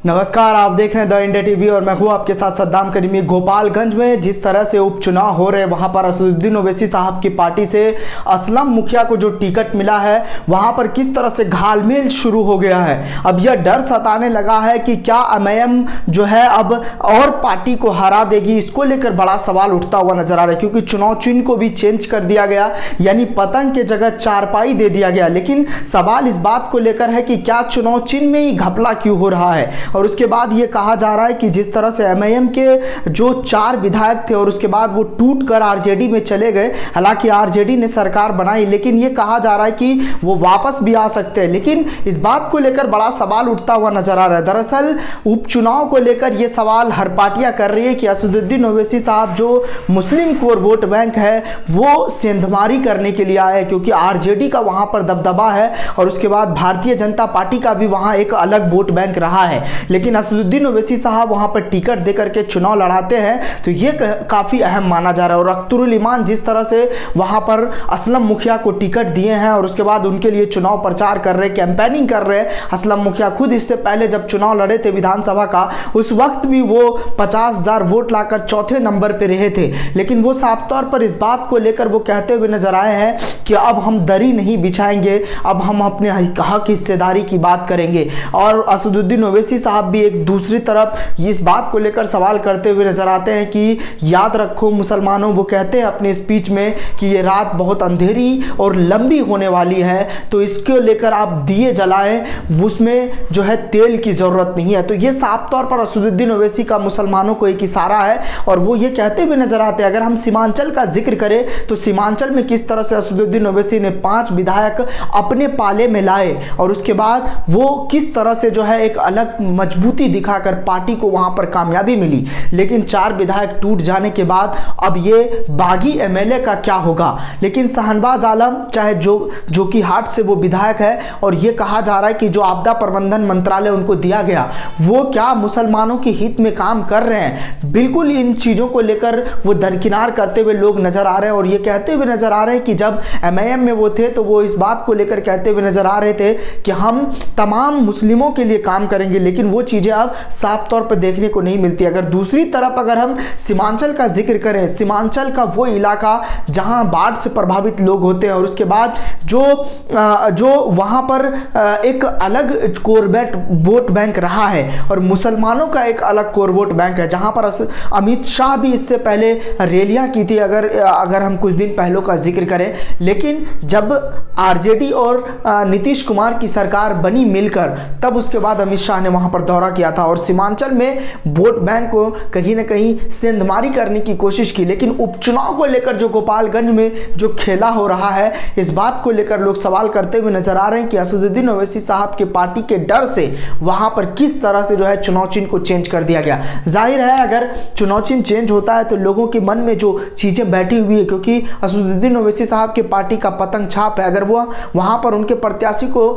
नमस्कार, आप देख रहे हैं द इंडिया टीवी और मैं हूं आपके साथ सद्दाम करीमी। गोपालगंज में जिस तरह से उपचुनाव हो रहे हैं, वहां पर असदुद्दीन ओवैसी साहब की पार्टी से असलम मुखिया को जो टिकट मिला है, वहां पर किस तरह से घालमेल शुरू हो गया है। अब यह डर सताने लगा है कि क्या एमआईएम जो है अब और पार्टी को हरा देगी। इसको लेकर बड़ा सवाल उठता हुआ नजर आ रहा है, क्योंकि चुनाव चिन्ह को भी चेंज कर दिया गया, यानी पतंग के जगह चारपाई दे दिया गया। लेकिन सवाल इस बात को लेकर है कि क्या चुनाव चिन्ह में ही घपला क्यों हो रहा है। और उसके बाद ये कहा जा रहा है कि जिस तरह से एमआईएम के जो 4 विधायक थे और उसके बाद वो टूट कर आरजेडी में चले गए, हालांकि आरजेडी ने सरकार बनाई, लेकिन ये कहा जा रहा है कि वो वापस भी आ सकते हैं। लेकिन इस बात को लेकर बड़ा सवाल उठता हुआ नजर आ रहा है। दरअसल उपचुनाव को लेकर ये सवाल हर पार्टियां कर रही है कि असदुद्दीन ओवैसी साहब जो मुस्लिम कोर वोट बैंक है, वो सेंधमारी करने के लिए आए, क्योंकि आरजेडी का वहां पर दबदबा है और उसके बाद भारतीय जनता पार्टी का भी वहां एक अलग वोट बैंक रहा है। लेकिन असदुद्दीन ओवैसी साहब वहां पर टिकट देकर के चुनाव लड़ाते हैं, तो ये काफी अहम माना जा रहा है। और अख्तरुल ईमान जिस तरह से वहां पर असलम मुखिया को टिकट दिए हैं और उसके बाद उनके लिए चुनाव प्रचार कर रहे, कैंपेनिंग कर रहे हैं। असलम मुखिया खुद इससे पहले जब चुनाव लड़े थे विधानसभा का, उस वक्त भी वो 50,000 वोट लाकर चौथे नंबर पर रहे थे। लेकिन वो साफ तौर पर इस बात को लेकर वो कहते हुए नजर आए हैं कि अब हम दरी नहीं बिछाएंगे, अब हम अपने हक हिस्सेदारी की बात करेंगे। और असदुद्दीन ओवैसी साहब भी एक दूसरी तरफ इस बात को लेकर सवाल करते हुए नजर आते हैं कि याद रखो मुसलमानों, वो कहते हैं अपने स्पीच में कि ये रात बहुत अंधेरी और लंबी होने वाली है, तो इसको लेकर आप दिए जलाएं, उसमें जो है तेल की जरूरत नहीं है। तो ये साफ तौर पर असदुद्दीन ओवैसी का मुसलमानों को एक इशारा है और वो ये कहते हुए नजर आते हैं। अगर हम सीमांचल का जिक्र करें तो सीमांचल में किस तरह से असदुद्दीन ओवैसी ने 5 विधायक अपने पाले में लाए और उसके बाद वो किस तरह से जो है एक अलग मजबूती दिखाकर पार्टी को वहां पर कामयाबी मिली। लेकिन 4 विधायक टूट जाने के बाद अब ये बागी एमएलए का क्या होगा। लेकिन शाहनवाज आलम चाहे जो कि हाट से वो विधायक है और ये कहा जा रहा है कि जो आपदा प्रबंधन मंत्रालय उनको दिया गया, वो क्या मुसलमानों के हित में काम कर रहे हैं। बिल्कुल इन चीजों को लेकर वो दरकिनार करते हुए लोग नजर आ रहे हैं और ये कहते हुए नजर आ रहे हैं कि जब एमआईएम में वो थे तो वो इस बात को लेकर कहते हुए नजर आ रहे थे कि हम तमाम मुस्लिमों के लिए काम करेंगे। लेकिन वो चीजें अब साफ तौर पर देखने को नहीं मिलती। अगर दूसरी तरफ अगर हम सीमांचल का जिक्र करें, सीमांचल का वो इलाका जहां बाढ़ से प्रभावित लोग होते हैं और उसके बाद जो वहां पर एक अलग कोर वोट बैंक रहा है और मुसलमानों का एक अलग कोर वोट बैंक है, जहां पर अमित शाह भी इससे पहले रैलियां की थी, अगर हम कुछ दिन पहले का जिक्र करें। लेकिन जब आरजेडी और नीतीश कुमार की सरकार बनी मिलकर, तब उसके बाद अमित शाह ने वहां पर दौरा किया था और सीमांचल में वोट बैंक को कहीं ना कहीं सेंधमारी करने की कोशिश की। लेकिन उपचुनाव को लेकर जो गोपालगंज में जो खेला हो रहा है, इस बात को लेकर लोग सवाल करते हुए नजर आ रहे हैं कि असदुद्दीन ओवैसी साहब के पार्टी के डर से वहां पर किस तरह से जो है चुनाव चिन्ह को चेंज कर दिया गया। जाहिर है अगर चुनाव चिन्ह चेंज होता है तो लोगों के मन में जो चीजें बैठी हुई है, क्योंकि असदुद्दीन ओवैसी साहब के पार्टी का पतंग छाप है, अगर वो वहां पर उनके प्रत्याशी को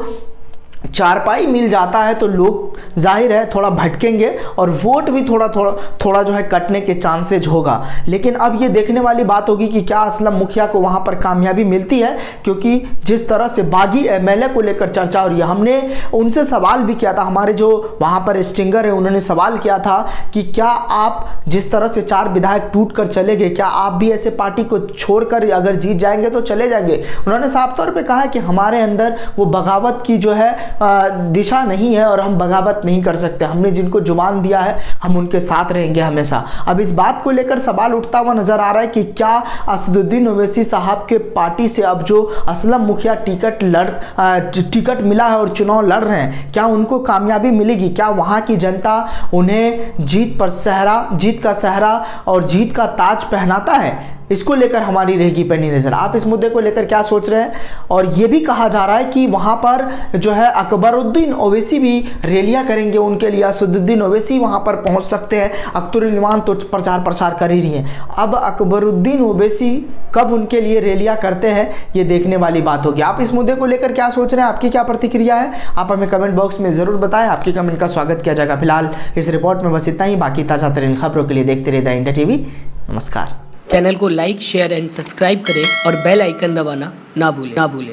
चारपाई मिल जाता है तो लोग जाहिर है थोड़ा भटकेंगे और वोट भी थोड़ा जो है कटने के चांसेज होगा। लेकिन अब ये देखने वाली बात होगी कि क्या असलम मुखिया को वहां पर कामयाबी मिलती है, क्योंकि जिस तरह से बागी एमएलए को लेकर चर्चा हो रही है। हमने उनसे सवाल भी किया था, हमारे जो वहां पर स्टिंगर है उन्होंने सवाल किया था कि क्या आप जिस तरह से 4 विधायक टूट कर चले गए, क्या आप भी ऐसे पार्टी को छोड़कर अगर जीत जाएंगे तो चले जाएंगे। उन्होंने साफ तौर पर कहा कि हमारे अंदर वो बगावत की जो है दिशा नहीं है और हम बगावत नहीं कर सकते, हमने जिनको जुबान दिया है हम उनके साथ रहेंगे हमेशा। अब इस बात को लेकर सवाल उठता हुआ नजर आ रहा है कि क्या असदुद्दीन ओवैसी साहब के पार्टी से अब जो असलम मुखिया टिकट मिला है और चुनाव लड़ रहे हैं, क्या उनको कामयाबी मिलेगी। क्या वहां की जनता उन्हें जीत का सहरा और जीत का ताज पहनाता है। इसको लेकर हमारी रहेगी पैनी नजर। आप इस मुद्दे को लेकर क्या सोच रहे हैं। और यह भी कहा जा रहा है कि वहां पर जो है अकबरुद्दीन ओवैसी भी रैलियां करेंगे, उनके लिए असदुद्दीन ओवैसी वहां पर पहुंच सकते हैं। अख्तरुल ईमान तो प्रचार प्रसार कर ही रही है। अब अकबरुद्दीन ओवैसी कब उनके लिए रैलियां करते हैं, ये देखने वाली बात होगी। आप इस मुद्दे को लेकर क्या सोच रहे हैं, आपकी क्या प्रतिक्रिया है, आप हमें कमेंट बॉक्स में जरूर बताएं। आपके कमेंट का स्वागत किया जाएगा। फिलहाल इस रिपोर्ट में बस इतना ही। बाकी ताज़ा तरीन खबरों के लिए देखते रहिए द इंडिया टीवी। नमस्कार। चैनल को लाइक, शेयर एंड सब्सक्राइब करें और बेल आइकन दबाना ना भूलें।